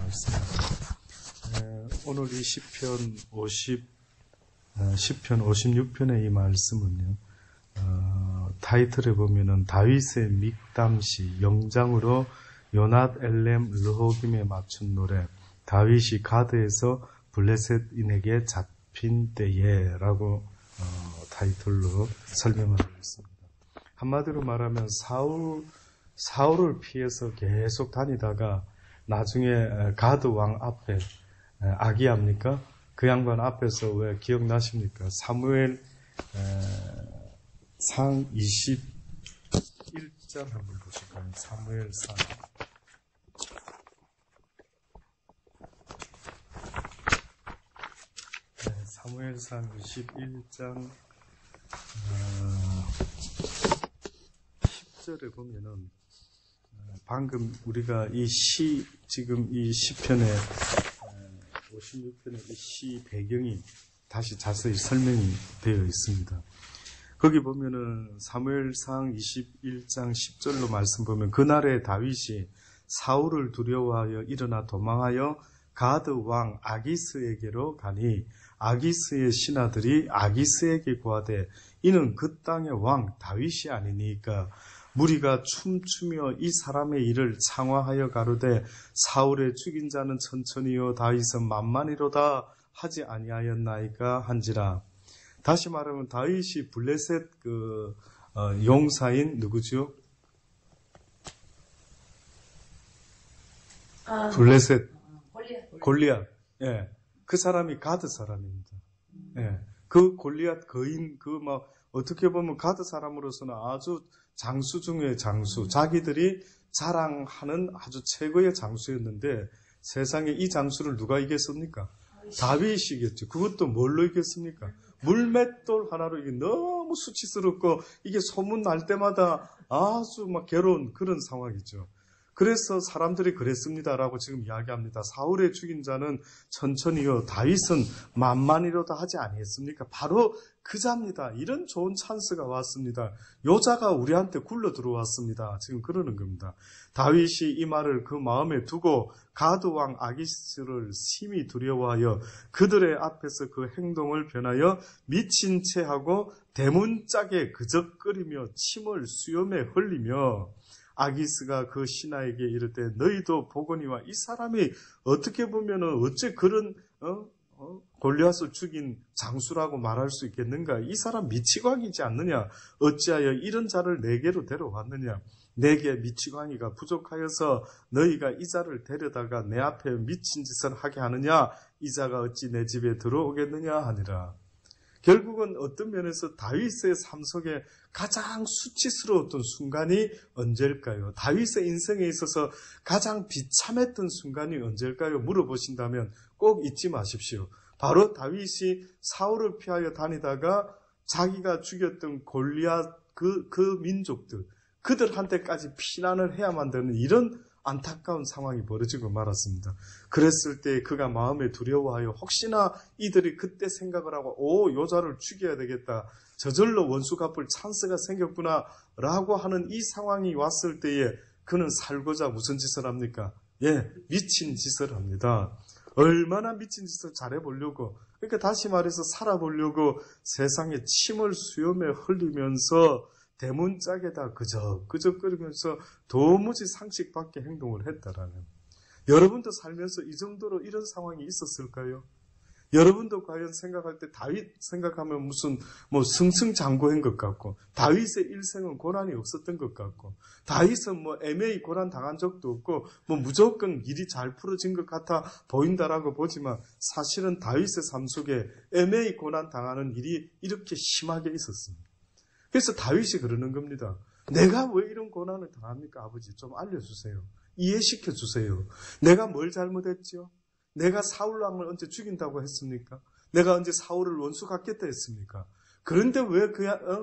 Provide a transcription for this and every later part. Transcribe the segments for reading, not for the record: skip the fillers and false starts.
말씀입니다. 오늘 이 시편 56편의 이 말씀은요, 타이틀에 보면은 다윗의 믹담시, 영장으로 요낫 엘렘 르호김에 맞춘 노래, 다윗이 가드에서 블레셋인에게 잡힌 때에 라고 타이틀로 설명하고 있습니다. 한마디로 말하면 사울을 피해서 계속 다니다가 나중에 가드 왕 앞에 아기야입니까? 그 양반 앞에서 왜 기억나십니까? 사무엘 상 21장 한번 보실까요? 사무엘상. 사무엘상 21장 10절에 보면은 방금 우리가 지금 이 시편의 56편의 이 시 배경이 다시 자세히 설명이 되어 있습니다. 거기 보면은 사무엘상 21장 10절로 말씀 보면 그날에 다윗이 사울을 두려워하여 일어나 도망하여 가드 왕 아기스에게로 가니 아기스의 신하들이 아기스에게 고하되 이는 그 땅의 왕 다윗이 아니니까 무리가 춤추며 이 사람의 일을 창화하여 가로되 사울의 죽인 자는 천천히요 다윗은 만만히로다 하지 아니하였나이까 한지라. 다시 말하면 다윗이 블레셋 용사인 누구죠? 블레셋 골리앗. 예. 그 사람이 가드 사람입니다. 예. 그 골리앗 거인 어떻게 보면 가드 사람으로서는 아주 장수 중의 장수, 자기들이 자랑하는 아주 최고의 장수였는데 세상에 이 장수를 누가 이겼습니까? 다윗이겠죠. 그것도 뭘로 이겼습니까? 물맷돌 하나로 이게 너무 수치스럽고 이게 소문 날 때마다 아주 괴로운 그런 상황이죠. 그래서 사람들이 그랬습니다라고 지금 이야기합니다. 사울의 죽인 자는 천천히요 다윗은 만만히로다 하지 아니했습니까? 바로 그자입니다. 이런 좋은 찬스가 왔습니다. 여자가 우리한테 굴러 들어왔습니다. 지금 그러는 겁니다. 다윗이 이 말을 그 마음에 두고 가드 왕 아기스를 심히 두려워하여 그들의 앞에서 그 행동을 변하여 미친 채 하고 대문짝에 그적거리며 침을 수염에 흘리며 아기스가 그 신하에게 이르되 너희도 보거니와 이 사람이 어떻게 보면은 어째 그런 골리앗을 죽인 장수라고 말할 수 있겠는가? 이 사람 미치광이지 않느냐? 어찌하여 이런 자를 내게로 데려왔느냐? 내게 미치광이가 부족하여서 너희가 이 자를 데려다가 내 앞에 미친 짓을 하게 하느냐? 이 자가 어찌 내 집에 들어오겠느냐 하니라. 결국은 어떤 면에서 다윗의 삶 속에 가장 수치스러웠던 순간이 언제일까요? 다윗의 인생에 있어서 가장 비참했던 순간이 언제일까요? 물어보신다면 꼭 잊지 마십시오. 바로 다윗이 사울을 피하여 다니다가 자기가 죽였던 골리앗 그 민족들, 그들한테까지 피난을 해야만 되는 이런 안타까운 상황이 벌어지고 말았습니다. 그랬을 때 그가 마음에 두려워하여 혹시나 이들이 그때 생각을 하고 여자를 죽여야 되겠다. 저절로 원수 갚을 찬스가 생겼구나 라고 하는 이 상황이 왔을 때에 그는 살고자 무슨 짓을 합니까? 미친 짓을 합니다. 얼마나 미친 짓을 잘해보려고, 그러니까 다시 말해서 살아보려고 세상에 침을 수염에 흘리면서 대문짝에다 그적거리면서 도무지 상식 밖의 행동을 했다라는. 여러분도 살면서 이 정도로 이런 상황이 있었을까요? 여러분도 과연 생각할 때 다윗 생각하면 무슨 승승장구한 것 같고, 다윗의 일생은 고난이 없었던 것 같고, 다윗은 애매히 고난 당한 적도 없고, 무조건 일이 잘 풀어진 것 같아 보인다라고 보지만, 사실은 다윗의 삶 속에 애매히 고난 당하는 일이 이렇게 심하게 있었습니다. 그래서 다윗이 그러는 겁니다. 내가 왜 이런 고난을 당합니까? 아버지 좀 알려주세요. 이해시켜 주세요. 내가 뭘 잘못했죠? 내가 사울 왕을 언제 죽인다고 했습니까? 내가 언제 사울을 원수 갖겠다 했습니까? 그런데 왜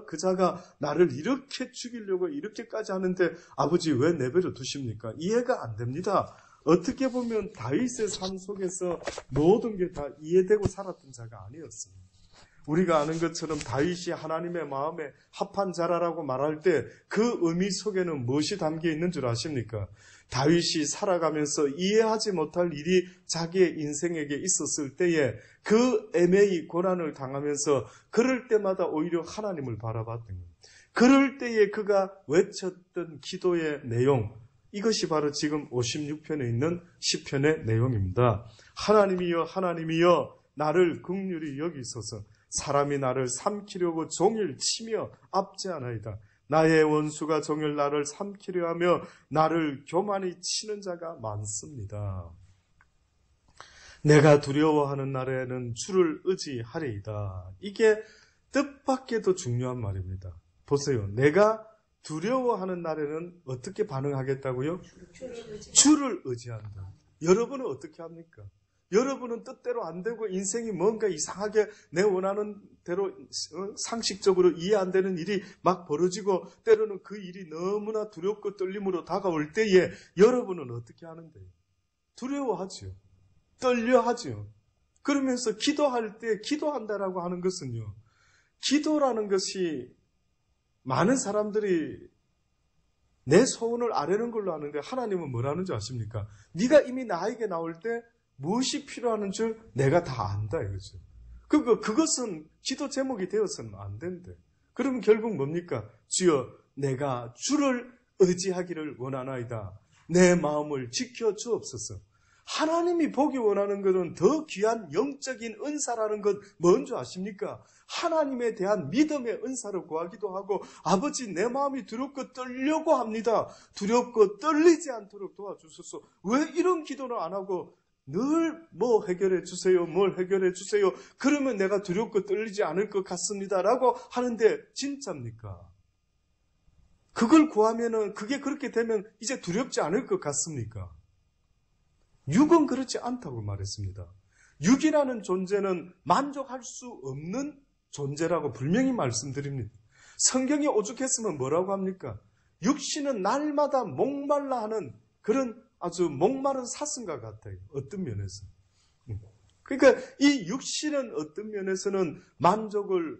그자가 나를 이렇게 죽이려고 이렇게까지 하는데 아버지 왜 내버려 두십니까? 이해가 안 됩니다. 어떻게 보면 다윗의 삶 속에서 모든 게 다 이해되고 살았던 자가 아니었습니다. 우리가 아는 것처럼 다윗이 하나님의 마음에 합한 자라라고 말할 때 그 의미 속에는 무엇이 담겨 있는 줄 아십니까? 다윗이 살아가면서 이해하지 못할 일이 자기의 인생에게 있었을 때에 그 애매히 고난을 당하면서 그럴 때마다 오히려 하나님을 바라봤던 거예요. 그럴 때에 그가 외쳤던 기도의 내용, 이것이 바로 지금 56편에 있는 시편의 내용입니다. 하나님이여 하나님이여 나를 긍휼히 여기소서. 사람이 나를 삼키려고 종일 치며 압제하나이다. 나의 원수가 종일 나를 삼키려 하며 나를 교만히 치는 자가 많습니다. 내가 두려워하는 날에는 주를 의지하리이다. 이게 뜻밖에도 중요한 말입니다. 보세요. 내가 두려워하는 날에는 어떻게 반응하겠다고요? 주를 의지한다. 여러분은 어떻게 합니까? 여러분은 뜻대로 안 되고 인생이 뭔가 이상하게 내 원하는 대로 상식적으로 이해 안 되는 일이 막 벌어지고 때로는 그 일이 너무나 두렵고 떨림으로 다가올 때에 여러분은 어떻게 하는데요? 두려워하죠. 떨려하죠. 그러면서 기도할 때 기도한다라고 하는 것은요. 기도라는 것이 많은 사람들이 내 소원을 아뢰는 걸로 아는데 하나님은 뭐라는 줄 아십니까? 네가 이미 나에게 나올 때 무엇이 필요하는 줄 내가 다 안다 이거죠. 그것은 기도 제목이 되어서는 안 된대. 그러면 결국 뭡니까? 주여 내가 주를 의지하기를 원하나이다. 내 마음을 지켜주옵소서. 하나님이 보기 원하는 것은 더 귀한 영적인 은사라는 것 뭔지 아십니까? 하나님에 대한 믿음의 은사를 구하기도 하고 아버지 내 마음이 두렵고 떨려고 합니다. 두렵고 떨리지 않도록 도와주소서. 왜 이런 기도를 안 하고 늘 뭐 해결해 주세요. 뭘 해결해 주세요. 그러면 내가 두렵고 떨리지 않을 것 같습니다. 라고 하는데 진짜입니까? 그걸 구하면은 그게 그렇게 되면 이제 두렵지 않을 것 같습니까? 육은 그렇지 않다고 말했습니다. 육이라는 존재는 만족할 수 없는 존재라고 분명히 말씀드립니다. 성경이 오죽했으면 뭐라고 합니까? 육신은 날마다 목말라 하는 그런 아주 목마른 사슴과 같아요. 어떤 면에서. 그러니까 이 육신은 어떤 면에서는 만족을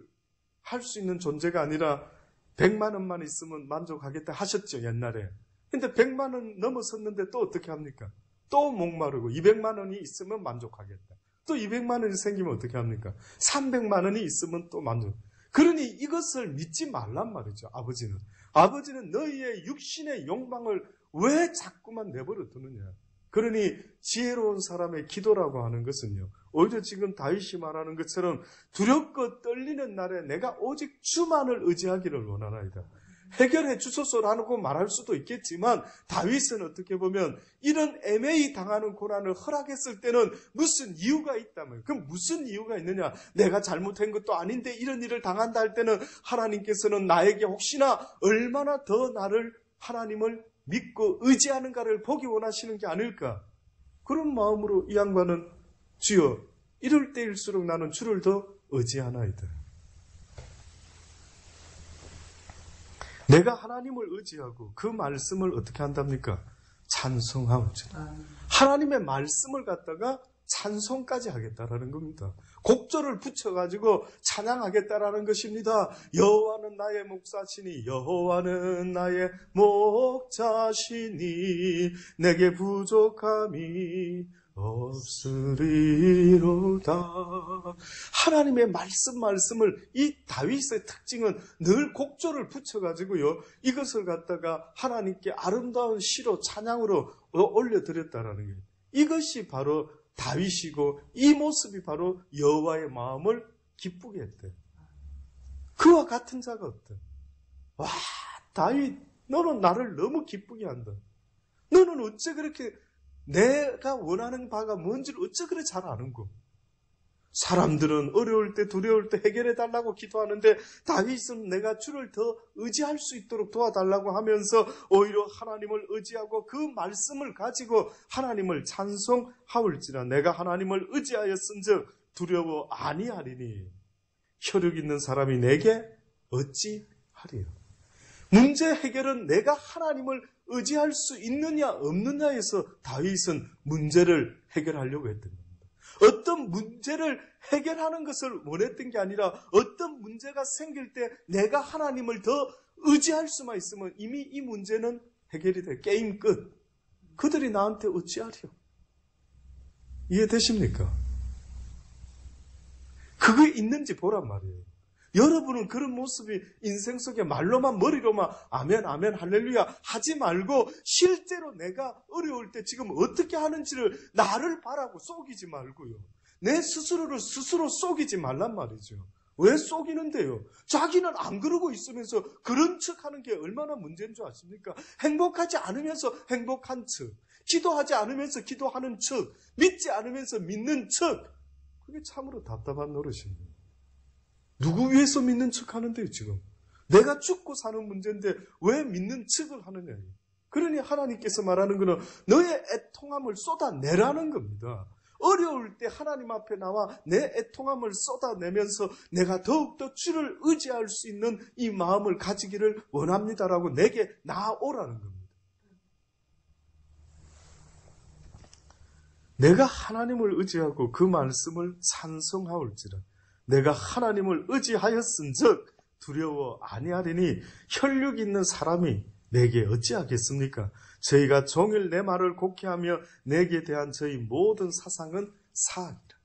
할 수 있는 존재가 아니라 100만 원만 있으면 만족하겠다 하셨죠, 옛날에. 근데 100만 원 넘어섰는데 또 어떻게 합니까? 또 목마르고 200만 원이 있으면 만족하겠다. 또 200만 원이 생기면 어떻게 합니까? 300만 원이 있으면 또 만족. 그러니 이것을 믿지 말란 말이죠, 아버지는. 아버지는 너희의 육신의 욕망을 왜 자꾸만 내버려 두느냐. 그러니 지혜로운 사람의 기도라고 하는 것은요. 오히려 지금 다윗이 말하는 것처럼 두렵고 떨리는 날에 내가 오직 주만을 의지하기를 원하나이다. 해결해 주소서라고 말할 수도 있겠지만 다윗은 어떻게 보면 이런 애매히 당하는 고난을 허락했을 때는 무슨 이유가 있다면 그럼 무슨 이유가 있느냐. 내가 잘못한 것도 아닌데 이런 일을 당한다 할 때는 하나님께서는 나에게 혹시나 얼마나 더 나를 하나님을 믿고 의지하는가를 보기 원하시는 게 아닐까. 그런 마음으로 이 양반은 주여 이럴 때일수록 나는 주를 더 의지하나이다. 내가 하나님을 의지하고 그 말씀을 어떻게 한답니까? 찬송하옵지다. 하나님의 말씀을 갖다가 찬송까지 하겠다라는 겁니다. 곡절을 붙여가지고 찬양하겠다라는 것입니다. 여호와는 나의 목자시니 여호와는 나의 목자시니 내게 부족함이 없으리로다. 하나님의 말씀을 이 다윗의 특징은 늘 곡절을 붙여가지고요. 이것을 갖다가 하나님께 아름다운 시로 찬양으로 올려드렸다라는 거예요. 이것이 바로 다윗이고 이 모습이 바로 여호와의 마음을 기쁘게 했대. 그와 같은 자가 없대. 와, 다윗, 너는 나를 너무 기쁘게 한다. 너는 어째 그렇게 내가 원하는 바가 뭔지를 어째 그래 잘 아는고. 사람들은 어려울 때 두려울 때 해결해 달라고 기도하는데 다윗은 내가 주를 더 의지할 수 있도록 도와달라고 하면서 오히려 하나님을 의지하고 그 말씀을 가지고 하나님을 찬송하올지라. 내가 하나님을 의지하였은즉 두려워 아니하리니 혈육 있는 사람이 내게 어찌 하리요. 문제 해결은 내가 하나님을 의지할 수 있느냐 없느냐에서 다윗은 문제를 해결하려고 했던 겁니다. 어떤 문제를 해결하는 것을 원했던 게 아니라 어떤 문제가 생길 때 내가 하나님을 더 의지할 수만 있으면 이미 이 문제는 해결이 돼. 게임 끝. 그들이 나한테 어찌하리요? 이해되십니까? 그게 있는지 보란 말이에요. 여러분은 그런 모습이 인생 속에 말로만 머리로만 아멘 아멘 할렐루야 하지 말고 실제로 내가 어려울 때 지금 어떻게 하는지를 나를 바라고 속이지 말고요. 내 스스로를 스스로 속이지 말란 말이죠. 왜 속이는데요? 자기는 안 그러고 있으면서 그런 척하는 게 얼마나 문제인 줄 아십니까? 행복하지 않으면서 행복한 척, 기도하지 않으면서 기도하는 척, 믿지 않으면서 믿는 척, 그게 참으로 답답한 노릇입니다. 누구 위해서 믿는 척 하는데요, 지금? 내가 죽고 사는 문제인데 왜 믿는 척을 하느냐. 그러니 하나님께서 말하는 것은 너의 애통함을 쏟아내라는 겁니다. 어려울 때 하나님 앞에 나와 내 애통함을 쏟아내면서 내가 더욱더 주를 의지할 수 있는 이 마음을 가지기를 원합니다라고 내게 나아오라는 겁니다. 내가 하나님을 의지하고 그 말씀을 찬송하올지라 내가 하나님을 의지하였은즉 두려워 아니하리니 혈육 있는 사람이 내게 어찌하겠습니까? 저희가 종일 내 말을 곡해하며 내게 대한 저희 모든 사상은 사악이라.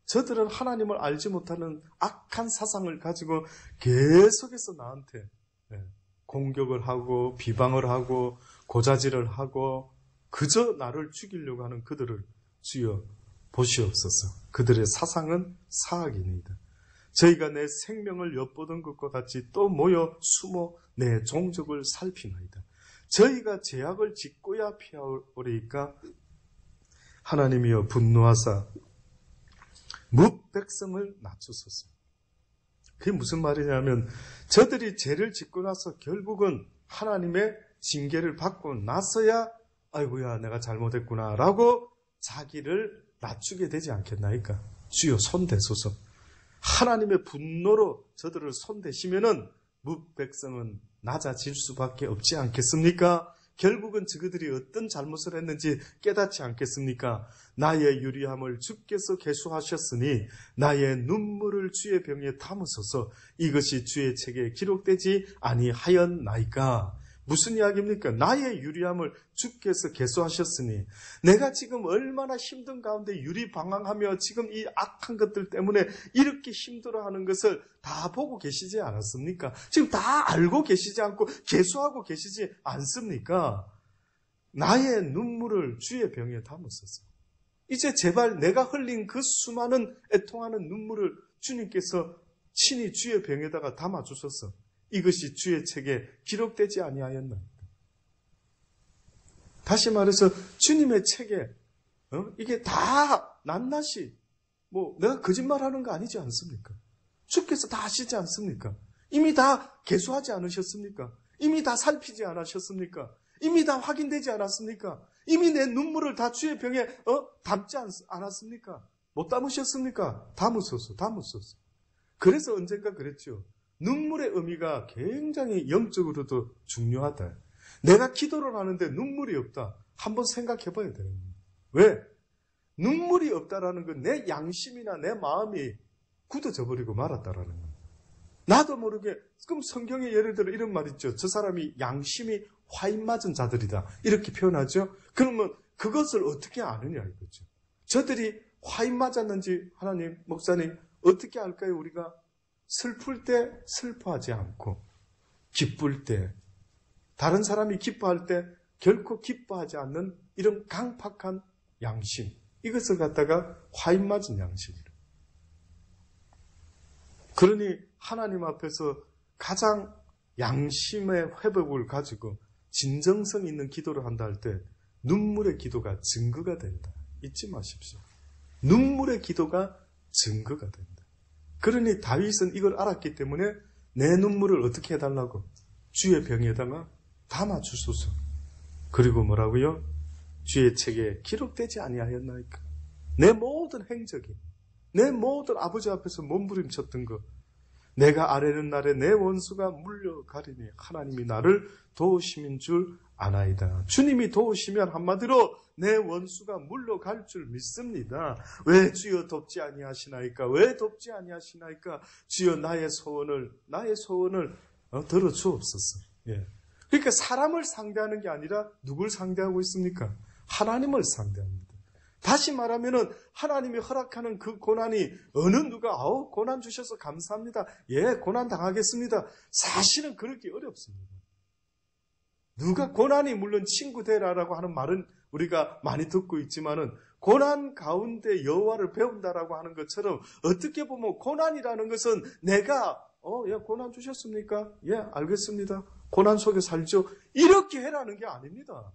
저들은 하나님을 알지 못하는 악한 사상을 가지고 계속해서 나한테 공격을 하고 비방을 하고 고자질을 하고 그저 나를 죽이려고 하는 그들을 주여 보시옵소서. 그들의 사상은 사악이니이다. 저희가 내 생명을 엿보던 것과 같이 또 모여 숨어 내 종족을 살피나이다. 저희가 죄악을 짓고야 피하오리까 하나님이여 분노하사 뭇백성을 낮추소서. 그게 무슨 말이냐면 저들이 죄를 짓고 나서 결국은 하나님의 징계를 받고 나서야 아이고야 내가 잘못했구나 라고 자기를 낮추게 되지 않겠나이까. 주여 손대소서. 하나님의 분노로 저들을 손대시면은 뭇백성은 낮아질 수밖에 없지 않겠습니까? 결국은 저들이 어떤 잘못을 했는지 깨닫지 않겠습니까? 나의 유리함을 주께서 계수하셨으니 나의 눈물을 주의 병에 담으소서. 이것이 주의 책에 기록되지 아니하였나이까. 무슨 이야기입니까? 나의 유리함을 주께서 계수하셨으니 내가 지금 얼마나 힘든 가운데 유리방황하며 지금 이 악한 것들 때문에 이렇게 힘들어하는 것을 다 보고 계시지 않았습니까? 지금 다 알고 계시지 않고 계수하고 계시지 않습니까? 나의 눈물을 주의 병에 담으소서. 이제 제발 내가 흘린 그 수많은 애통하는 눈물을 주님께서 친히 주의 병에다가 담아주소서. 이것이 주의 책에 기록되지 아니하였나이까. 다시 말해서 주님의 책에 이게 다 낱낱이 내가 거짓말하는 거 아니지 않습니까? 주께서 다 아시지 않습니까? 이미 다 계수하지 않으셨습니까? 이미 다 살피지 않으셨습니까? 이미 다 확인되지 않았습니까? 이미 내 눈물을 다 주의 병에 담지 않았습니까? 못 담으셨습니까? 담으소서. 그래서 언젠가 그랬죠. 눈물의 의미가 굉장히 영적으로도 중요하다. 내가 기도를 하는데 눈물이 없다. 한번 생각해 봐야 되는 거예요. 왜? 눈물이 없다라는 건 내 양심이나 내 마음이 굳어져 버리고 말았다라는 거예요. 나도 모르게 그럼 성경에 예를 들어 이런 말 있죠. 저 사람이 양심이 화인 맞은 자들이다. 이렇게 표현하죠. 그러면 그것을 어떻게 아느냐 이거죠. 저들이 화인 맞았는지 하나님, 목사님 어떻게 알까요? 우리가 슬플 때 슬퍼하지 않고 기쁠 때 다른 사람이 기뻐할 때 결코 기뻐하지 않는 이런 강팍한 양심, 이것을 갖다가 화인 맞은 양심이라. 그러니 하나님 앞에서 가장 양심의 회복을 가지고 진정성 있는 기도를 한다 할 때 눈물의 기도가 증거가 된다. 잊지 마십시오. 눈물의 기도가 증거가 된다. 그러니 다윗은 이걸 알았기 때문에 내 눈물을 어떻게 해달라고? 주의 병에다가 담아주소서. 그리고 뭐라고요? 주의 책에 기록되지 아니하였나이까. 내 모든 행적이, 내 모든 아버지 앞에서 몸부림쳤던 것, 내가 아뢰는 날에 내 원수가 물려가리니 하나님이 나를 도우심인 줄 아나이다. 주님이 도우시면 한마디로 내 원수가 물러갈 줄 믿습니다. 왜 주여 돕지 아니하시나이까? 왜 돕지 아니하시나이까? 주여 나의 소원을 들어주옵소서. 예. 그러니까 사람을 상대하는 게 아니라 누굴 상대하고 있습니까? 하나님을 상대합니다. 다시 말하면은 하나님이 허락하는 그 고난이 어느 누가 고난 주셔서 감사합니다. 예, 고난 당하겠습니다. 사실은 그렇게 어렵습니다. 누가 고난이 물론 친구 되라라고 하는 말은 우리가 많이 듣고 있지만은 고난 가운데 여호와를 배운다라고 하는 것처럼 어떻게 보면 고난이라는 것은 내가 예, 고난 주셨습니까? 예, 알겠습니다. 고난 속에 살죠. 이렇게 해라는 게 아닙니다.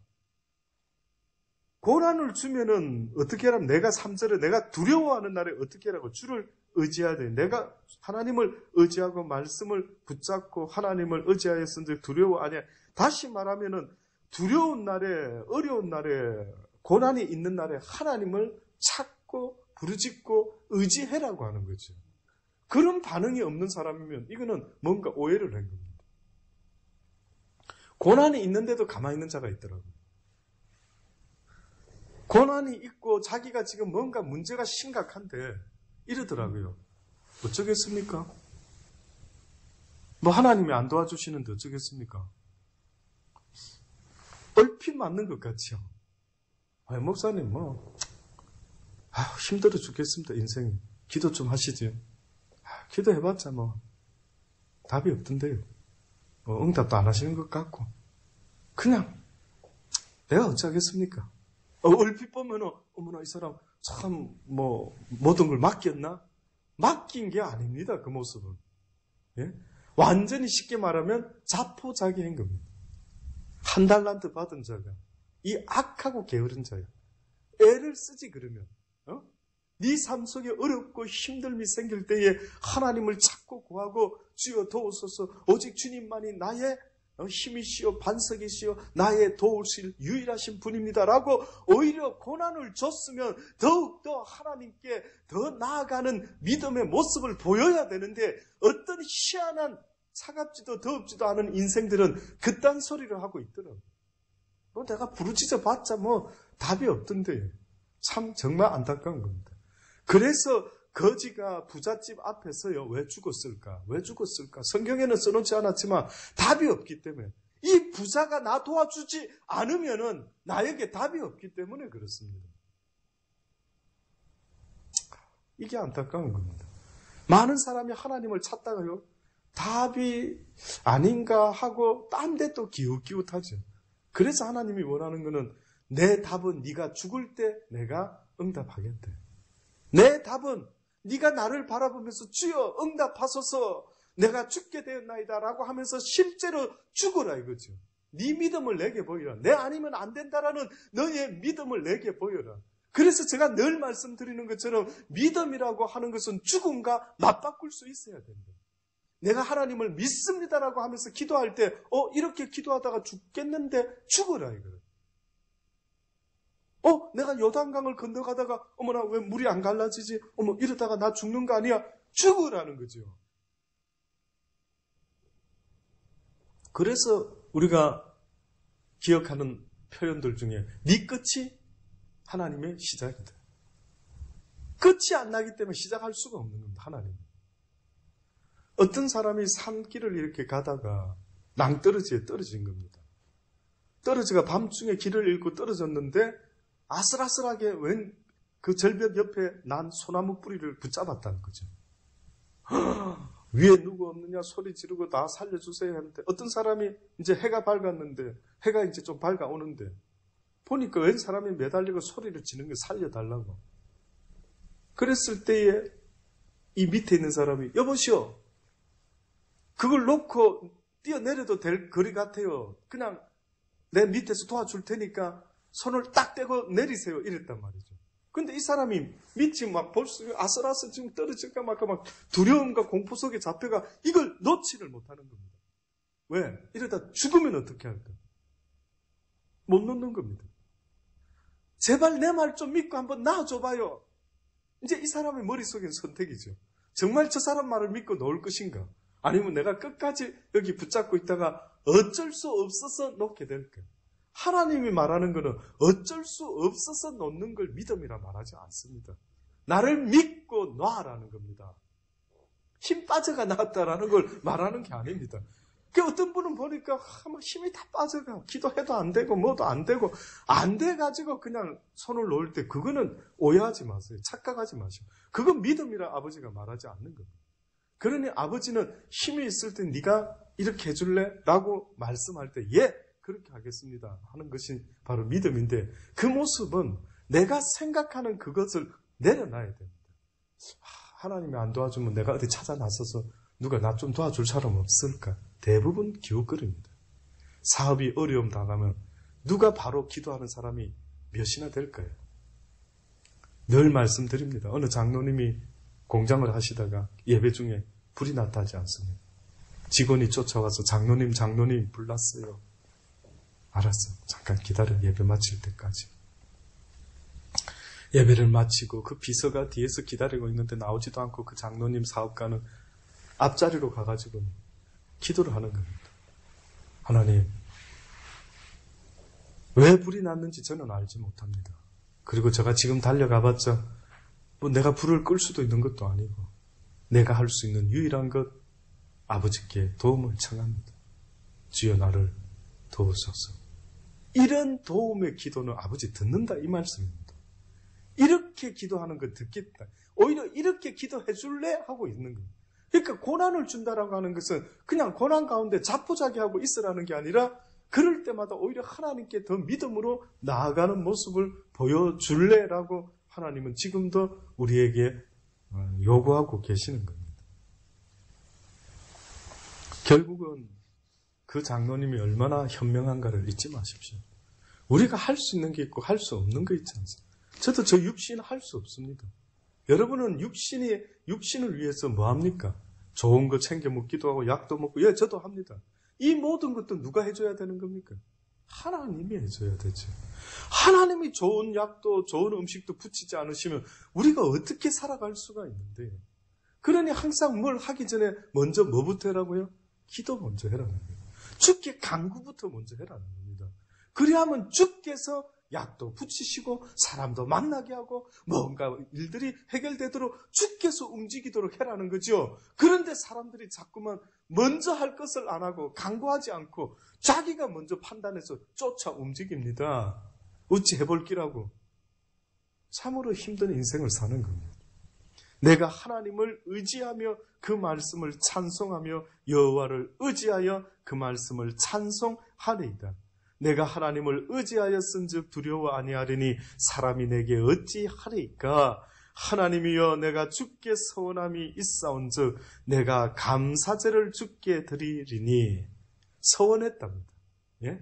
고난을 주면은 어떻게 하라면 내가 3절에 내가 두려워하는 날에 어떻게 하라고 주를 의지해야 돼. 내가 하나님을 의지하고 말씀을 붙잡고 하나님을 의지하였은지 두려워 아니야. 다시 말하면은 두려운 날에 어려운 날에 고난이 있는 날에 하나님을 찾고 부르짖고 의지해라고 하는 거죠. 그런 반응이 없는 사람이면 이거는 뭔가 오해를 한 겁니다. 고난이 있는데도 가만히 있는 자가 있더라고요. 고난이 있고 자기가 지금 뭔가 문제가 심각한데 이러더라고요. 어쩌겠습니까? 뭐 하나님이 안 도와주시는데 어쩌겠습니까? 얼핏 맞는 것 같죠. 목사님 힘들어 죽겠습니다. 인생이. 기도 좀 하시죠. 기도해봤자 답이 없던데요. 응답도 안 하시는 것 같고 그냥 내가 어쩌겠습니까? 얼핏 보면 어머나 이 사람 참 모든 걸 맡겼나? 맡긴 게 아닙니다. 그 모습은. 예? 완전히 쉽게 말하면 자포자기한 겁니다. 한 달란트 받은 자가 이 악하고 게으른 자야. 애를 쓰지 그러면 네 삶 속에 어렵고 힘듦이 생길 때에 하나님을 찾고 구하고 주여 도우소서 오직 주님만이 나의 힘이시오 반석이시오 나의 도우실 유일하신 분입니다라고 오히려 고난을 줬으면 더욱더 하나님께 더 나아가는 믿음의 모습을 보여야 되는데 어떤 희한한 차갑지도 더웁지도 않은 인생들은 그딴 소리를 하고 있더라고요. 내가 부르짖어 봤자 답이 없던데 참 정말 안타까운 겁니다. 그래서 거지가 부잣집 앞에서요 왜 죽었을까? 왜 죽었을까? 성경에는 써놓지 않았지만 답이 없기 때문에 이 부자가 나 도와주지 않으면은 나에게 답이 없기 때문에 그렇습니다. 이게 안타까운 겁니다. 많은 사람이 하나님을 찾다가요 답이 아닌가 하고 딴 데 또 기웃기웃하죠. 그래서 하나님이 원하는 거는 내 답은 네가 죽을 때 내가 응답하겠대. 내 답은 네가 나를 바라보면서 주여 응답하소서 내가 죽게 되었나이다 라고 하면서 실제로 죽어라 이거죠. 네 믿음을 내게 보여라. 내 아니면 안 된다라는 너의 믿음을 내게 보여라. 그래서 제가 늘 말씀드리는 것처럼 믿음이라고 하는 것은 죽음과 맞바꿀 수 있어야 된다. 내가 하나님을 믿습니다라고 하면서 기도할 때 이렇게 기도하다가 죽겠는데 죽어라 이거예요. 내가 요단강을 건너가다가 어머나 왜 물이 안 갈라지지? 이러다가 나 죽는 거 아니야? 죽으라는 거죠. 그래서 우리가 기억하는 표현들 중에 네 끝이 하나님의 시작이다. 끝이 안 나기 때문에 시작할 수가 없는 겁니다. 하나님. 어떤 사람이 산길을 이렇게 가다가 낭떠러지에 떨어진 겁니다. 떨어지가 밤중에 길을 잃고 떨어졌는데 아슬아슬하게 웬 그 절벽 옆에 난 소나무 뿌리를 붙잡았다는 거죠. 위에 누구 없느냐 소리 지르고 나 살려주세요 하는데 어떤 사람이 이제 해가 밝았는데 해가 이제 좀 밝아오는데 보니까 웬 사람이 매달리고 소리를 지르는 거 살려달라고. 그랬을 때에 이 밑에 있는 사람이 여보시오 그걸 놓고 뛰어내려도 될 거리 같아요. 그냥 내 밑에서 도와줄 테니까 손을 딱 떼고 내리세요. 이랬단 말이죠. 근데 이 사람이 밑이 막 벌써 아슬아슬 지금 떨어질까 말까 막 두려움과 공포 속에 잡혀가 이걸 놓지를 못하는 겁니다. 왜? 이러다 죽으면 어떻게 할까? 못 놓는 겁니다. 제발 내 말 좀 믿고 한번 놔줘봐요. 이제 이 사람의 머릿속엔 선택이죠. 정말 저 사람 말을 믿고 놓을 것인가? 아니면 내가 끝까지 여기 붙잡고 있다가 어쩔 수 없어서 놓게 될까? 하나님이 말하는 것은 어쩔 수 없어서 놓는 걸 믿음이라 말하지 않습니다. 나를 믿고 놔라는 겁니다. 힘 빠져가 나왔다라는 걸 말하는 게 아닙니다. 그 어떤 분은 보니까 막 힘이 다 빠져가. 기도해도 안 되고 뭐도 안 되고 안 돼가지고 그냥 손을 놓을 때 그거는 오해하지 마세요. 착각하지 마시고. 그건 믿음이라 아버지가 말하지 않는 겁니다. 그러니 아버지는 힘이 있을 때 네가 이렇게 해줄래? 라고 말씀할 때 예, 그렇게 하겠습니다 하는 것이 바로 믿음인데 그 모습은 내가 생각하는 그것을 내려놔야 됩니다. 하나님이 안 도와주면 내가 어디 찾아 나서서 누가 나 좀 도와줄 사람 없을까? 대부분 기웃거립니다. 사업이 어려움 당하면 누가 바로 기도하는 사람이 몇이나 될까요? 늘 말씀드립니다. 어느 장로님이 공장을 하시다가 예배 중에 불이 났다 하지 않습니까? 직원이 쫓아와서 장로님 불났어요. 알았어. 잠깐 기다려. 예배 마칠 때까지. 예배를 마치고 그 비서가 뒤에서 기다리고 있는데 나오지도 않고 그 장로님 사업가는 앞자리로 가가지고 기도를 하는 겁니다. 하나님, 왜 불이 났는지 저는 알지 못합니다. 그리고 제가 지금 달려가봤자 뭐 내가 불을 끌 수도 있는 것도 아니고 내가 할 수 있는 유일한 것 아버지께 도움을 청합니다. 주여 나를 도우소서. 이런 도움의 기도는 아버지 듣는다 이 말씀입니다. 이렇게 기도하는 거 듣겠다. 오히려 이렇게 기도해 줄래? 하고 있는 거예요. 그러니까 고난을 준다라고 하는 것은 그냥 고난 가운데 자포자기하고 있으라는 게 아니라 그럴 때마다 오히려 하나님께 더 믿음으로 나아가는 모습을 보여줄래라고 하나님은 지금도 우리에게 요구하고 계시는 겁니다. 결국은 그 장로님이 얼마나 현명한가를 잊지 마십시오. 우리가 할 수 있는 게 있고 할 수 없는 게 있지 않습니까? 저도 저 육신 할 수 없습니다. 여러분은 육신을 위해서 뭐 합니까? 좋은 거 챙겨 먹기도 하고 약도 먹고 예, 저도 합니다. 이 모든 것도 누가 해줘야 되는 겁니까? 하나님이 해줘야 되죠. 하나님이 좋은 약도 좋은 음식도 붙이지 않으시면 우리가 어떻게 살아갈 수가 있는데 그러니 항상 뭘 하기 전에 먼저 뭐부터 해라고요? 기도 먼저 해라는 거예요. 주께 간구부터 먼저 해라는 겁니다. 그리하면 주께서 약도 붙이시고 사람도 만나게 하고 뭔가 일들이 해결되도록 주께서 움직이도록 해라는 거죠. 그런데 사람들이 자꾸만 먼저 할 것을 안 하고 간구하지 않고 자기가 먼저 판단해서 쫓아 움직입니다. 어찌 해볼 기라고. 참으로 힘든 인생을 사는 겁니다. 내가 하나님을 의지하며 그 말씀을 찬송하며 여호와를 의지하여 그 말씀을 찬송하리이다. 내가 하나님을 의지하였은즉 두려워 아니하리니 사람이 내게 어찌하리까. 하나님이여 내가 주께 서원함이 있사온즉 내가 감사제를 주께 드리리니. 서원했답니다. 예?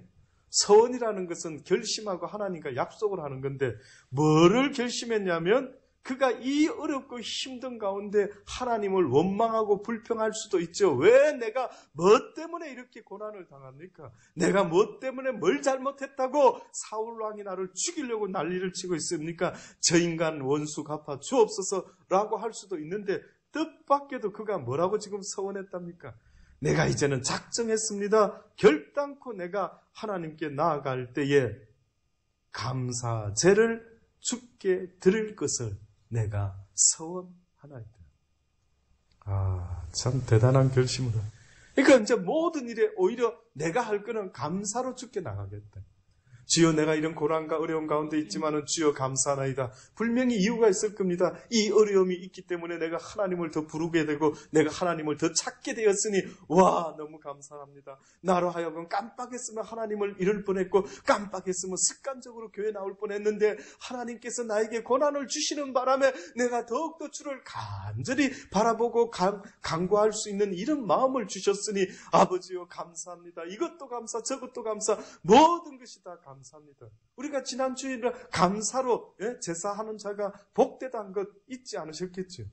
서원이라는 것은 결심하고 하나님과 약속을 하는 건데 뭐를 결심했냐면 그가 이 어렵고 힘든 가운데 하나님을 원망하고 불평할 수도 있죠. 왜 내가 뭐 때문에 이렇게 고난을 당합니까? 내가 뭐 때문에 뭘 잘못했다고 사울왕이 나를 죽이려고 난리를 치고 있습니까? 저 인간 원수 갚아 주옵소서라고 할 수도 있는데 뜻밖에도 그가 뭐라고 지금 서원했답니까? 내가 이제는 작정했습니다. 결단코 내가 하나님께 나아갈 때에 감사제를 주께 드릴 것을 내가 서원하나이다. 참 대단한 결심이다. 그러니까 이제 모든 일에 오히려 내가 할 거는 감사로 주께 나가겠다. 주여 내가 이런 고난과 어려움 가운데 있지만은 주여 감사하나이다. 분명히 이유가 있을 겁니다. 이 어려움이 있기 때문에 내가 하나님을 더 부르게 되고 내가 하나님을 더 찾게 되었으니 와 너무 감사합니다. 나로 하여금 깜빡했으면 하나님을 잃을 뻔했고 깜빡했으면 습관적으로 교회 나올 뻔했는데 하나님께서 나에게 고난을 주시는 바람에 내가 더욱더 주를 간절히 바라보고 간구할 수 있는 이런 마음을 주셨으니 아버지여 감사합니다. 이것도 감사 저것도 감사 모든 것이 다 감사합니다. 우리가 지난주에 감사로 제사하는 자가 복되다는 것 잊지 않으셨겠죠?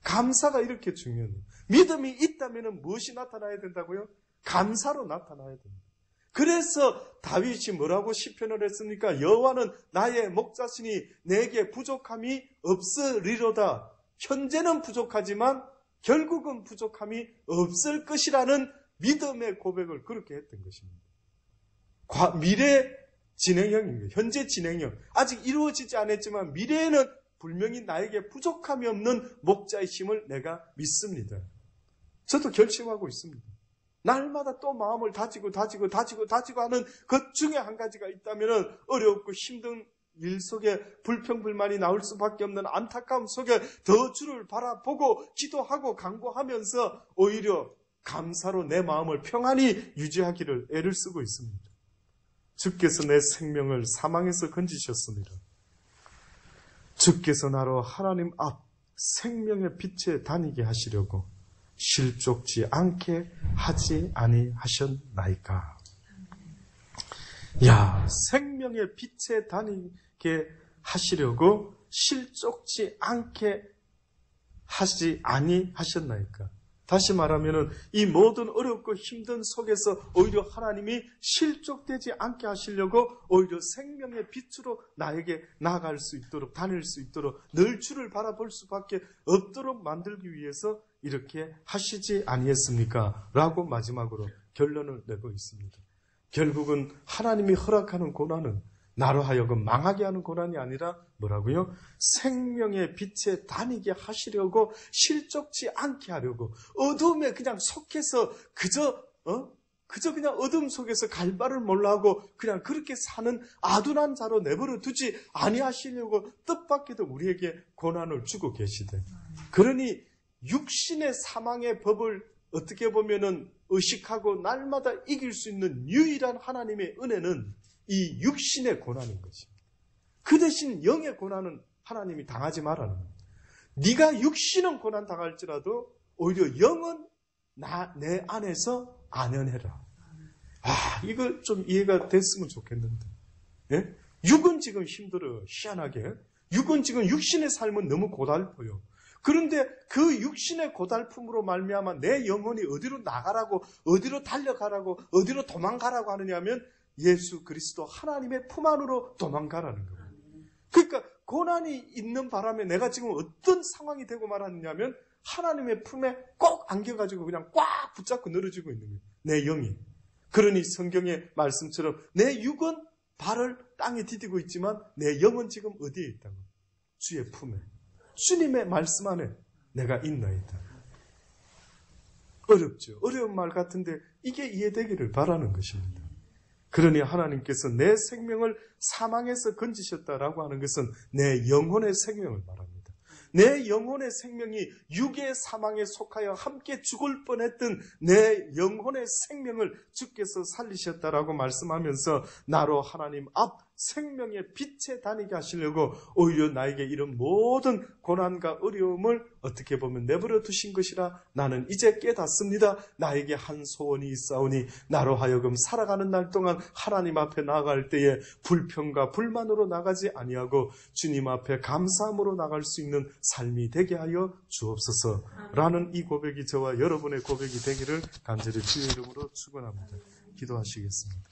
감사가 이렇게 중요해요. 믿음이 있다면 무엇이 나타나야 된다고요? 감사로 나타나야 됩니다. 그래서 다윗이 뭐라고 시편을 했습니까? 여호와는 나의 목자시니 내게 부족함이 없으리로다. 현재는 부족하지만 결국은 부족함이 없을 것이라는 믿음의 고백을 그렇게 했던 것입니다. 미래 진행형입니다. 현재 진행형. 아직 이루어지지 않았지만 미래에는 분명히 나에게 부족함이 없는 목자의 힘을 내가 믿습니다. 저도 결심하고 있습니다. 날마다 또 마음을 다지고 하는 것 중에 한 가지가 있다면 어렵고 힘든 일 속에 불평불만이 나올 수밖에 없는 안타까움 속에 더 주를 바라보고 기도하고 간구하면서 오히려 감사로 내 마음을 평안히 유지하기를 애를 쓰고 있습니다. 주께서 내 생명을 사망에서 건지셨습니다. 주께서 나로 하나님 앞 생명의 빛에 다니게 하시려고 실족지 않게 하지 아니하셨나이까. 야, 생명의 빛에 다니게 하시려고 실족지 않게 하지 아니하셨나이까. 다시 말하면은 이 모든 어렵고 힘든 속에서 오히려 하나님이 실족되지 않게 하시려고 오히려 생명의 빛으로 나에게 나아갈 수 있도록, 다닐 수 있도록, 늘 주를 바라볼 수밖에 없도록 만들기 위해서 이렇게 하시지 아니했습니까? 라고 마지막으로 결론을 내고 있습니다. 결국은 하나님이 허락하는 고난은 나로 하여금 망하게 하는 고난이 아니라 뭐라고요? 생명의 빛에 다니게 하시려고, 실족지 않게 하려고, 어둠에 그냥 속해서 그저 그냥 어둠 속에서 갈 바를 몰라하고 그냥 그렇게 사는 아둔한 자로 내버려 두지 아니하시려고 뜻밖에도 우리에게 고난을 주고 계시대. 그러니 육신의 사망의 법을 어떻게 보면은 의식하고 날마다 이길 수 있는 유일한 하나님의 은혜는 이 육신의 고난인 것입니다. 그 대신 영의 고난은 하나님이 당하지 말라는 겁니다. 네가 육신은 고난 당할지라도 오히려 영은 내 안에서 안연해라. 이거 좀 이해가 됐으면 좋겠는데. 예? 육은 지금 힘들어요. 희한하게. 육은 지금 육신의 삶은 너무 고달퍼요. 그런데 그 육신의 고달픔으로 말미암아 내 영혼이 어디로 나가라고, 어디로 달려가라고, 어디로 도망가라고 하느냐 하면 예수 그리스도 하나님의 품 안으로 도망가라는 거예요. 그러니까 고난이 있는 바람에 내가 지금 어떤 상황이 되고 말았냐면 하나님의 품에 꼭 안겨가지고 그냥 꽉 붙잡고 늘어지고 있는 거예요. 내 영이. 그러니 성경의 말씀처럼 내 육은 발을 땅에 디디고 있지만 내 영은 지금 어디에 있다고? 주의 품에. 주님의 말씀 안에 내가 있나이다. 어렵죠. 어려운 말 같은데 이게 이해되기를 바라는 것입니다. 그러니 하나님께서 내 생명을 사망에서 건지셨다라고 하는 것은 내 영혼의 생명을 말합니다. 내 영혼의 생명이 육의 사망에 속하여 함께 죽을 뻔했던 내 영혼의 생명을 주께서 살리셨다라고 말씀하면서 나로 하나님 앞 생명의 빛에 다니게 하시려고 오히려 나에게 이런 모든 고난과 어려움을 어떻게 보면 내버려 두신 것이라 나는 이제 깨닫습니다. 나에게 한 소원이 있사오니 나로 하여금 살아가는 날 동안 하나님 앞에 나아갈 때에 불평과 불만으로 나가지 아니하고 주님 앞에 감사함으로 나갈 수 있는 삶이 되게 하여 주옵소서라는 이 고백이 저와 여러분의 고백이 되기를 간절히 주의 이름으로 축원합니다. 기도하시겠습니다.